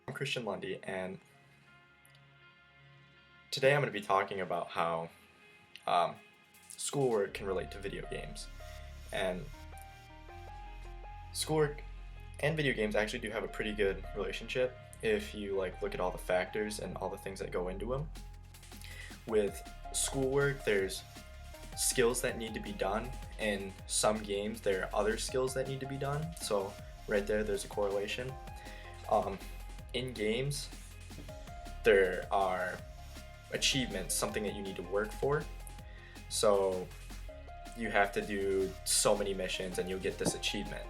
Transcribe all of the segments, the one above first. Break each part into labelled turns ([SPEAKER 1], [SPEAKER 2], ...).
[SPEAKER 1] I'm Christian Lundy, and today I'm going to be talking about how um, schoolwork can relate to video games. And schoolwork and video games actually do have a pretty good relationship if you look at all the factors and all the things that go into them. With schoolwork, there's skills that need to be done. In some games, there are other skills that need to be done. So right there's a correlation. In games, there are achievements, something that you need to work for. So you have to do so many missions and you'll get this achievement.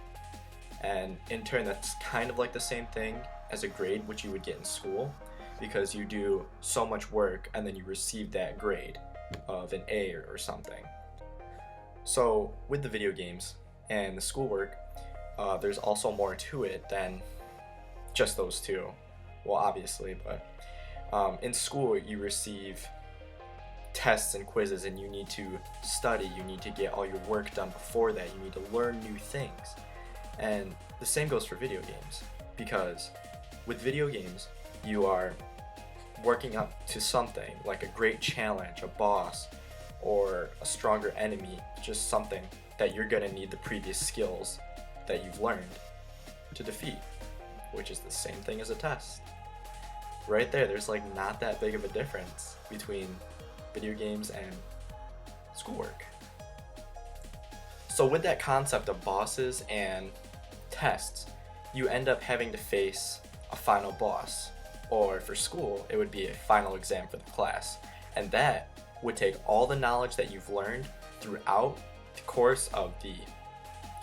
[SPEAKER 1] And in turn, that's kind of like the same thing as a grade, which you would get in school, because you do so much work and then you receive that grade of an A or something. So with the video games and the schoolwork, there's also more to it than just those two. Well, obviously, but in school you receive tests and quizzes and you need to study, you need to get all your work done before that, you need to learn new things. And the same goes for video games, because with video games you are working up to something like a great challenge, a boss, or a stronger enemy, just something that you're going to need the previous skills that you've learned to defeat, which is the same thing as a test. Right there's not that big of a difference between video games and schoolwork. So with that concept of bosses and tests, you end up having to face a final boss, or for school it would be a final exam for the class, and that would take all the knowledge that you've learned throughout the course of the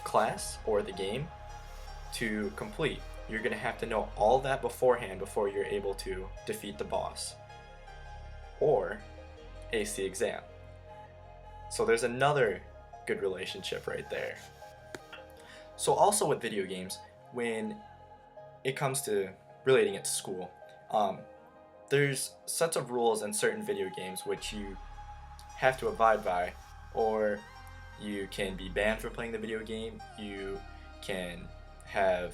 [SPEAKER 1] class or the game to complete. You're going to have to know all that beforehand before you're able to defeat the boss or ace the exam. So there's another good relationship right there. So also with video games, when it comes to relating it to school, there's sets of rules in certain video games which you have to abide by, or you can be banned for playing the video game. You can have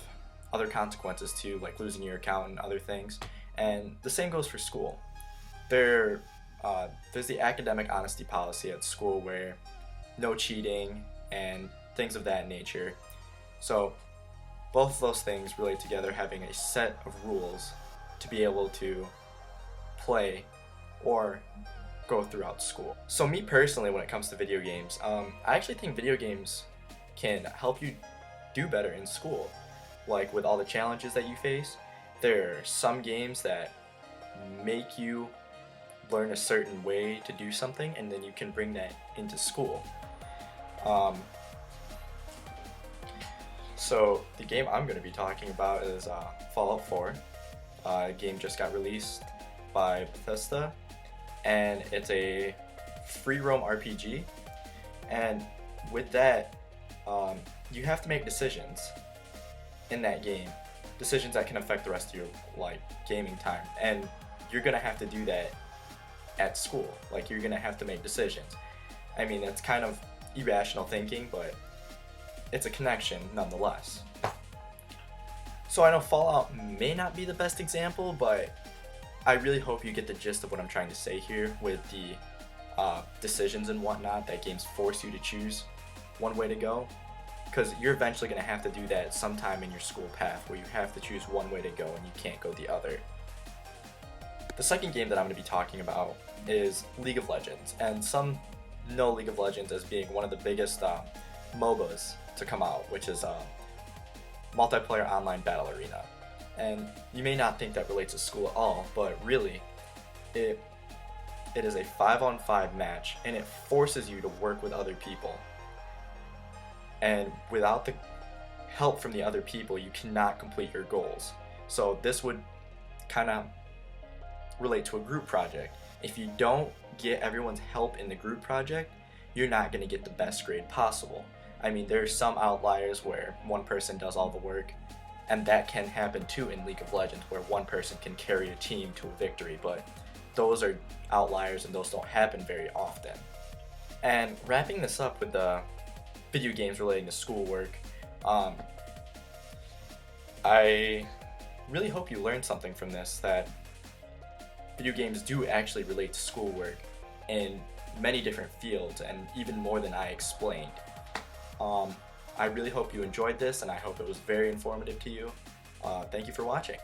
[SPEAKER 1] other consequences too, like losing your account and other things. And the same goes for school. There's the academic honesty policy at school where no cheating and things of that nature. So both of those things relate together, having a set of rules to be able to play or go throughout school. So me personally, when it comes to video games, I actually think video games can help you do better in school. Like with all the challenges that you face, there are some games that make you learn a certain way to do something, and then you can bring that into school. So the game I'm going to be talking about is Fallout 4. A game just got released by Bethesda, and it's a free roam RPG. And with that, you have to make decisions in that game, decisions that can affect the rest of your gaming time, and you're gonna have to do that at school. You're gonna have to make decisions. I mean, that's kind of irrational thinking, but it's a connection nonetheless. So I know Fallout may not be the best example, but I really hope you get the gist of what I'm trying to say here with the decisions and whatnot that games force you to choose one way to go, because you're eventually going to have to do that sometime in your school path where you have to choose one way to go and you can't go the other. The second game that I'm going to be talking about is League of Legends, and some know League of Legends as being one of the biggest MOBAs to come out, which is multiplayer online battle arena. And you may not think that relates to school at all, but really it is a 5-on-5 match, and it forces you to work with other people. And without the help from the other people, you cannot complete your goals. So this would kind of relate to a group project. If you don't get everyone's help in the group project, you're not going to get the best grade possible. I mean, there are some outliers where one person does all the work, and that can happen too in League of Legends, where one person can carry a team to a victory, but those are outliers and those don't happen very often. And wrapping this up with the video games relating to schoolwork, I really hope you learned something from this, that video games do actually relate to schoolwork in many different fields, and even more than I explained. I really hope you enjoyed this, and I hope it was very informative to you. Thank you for watching.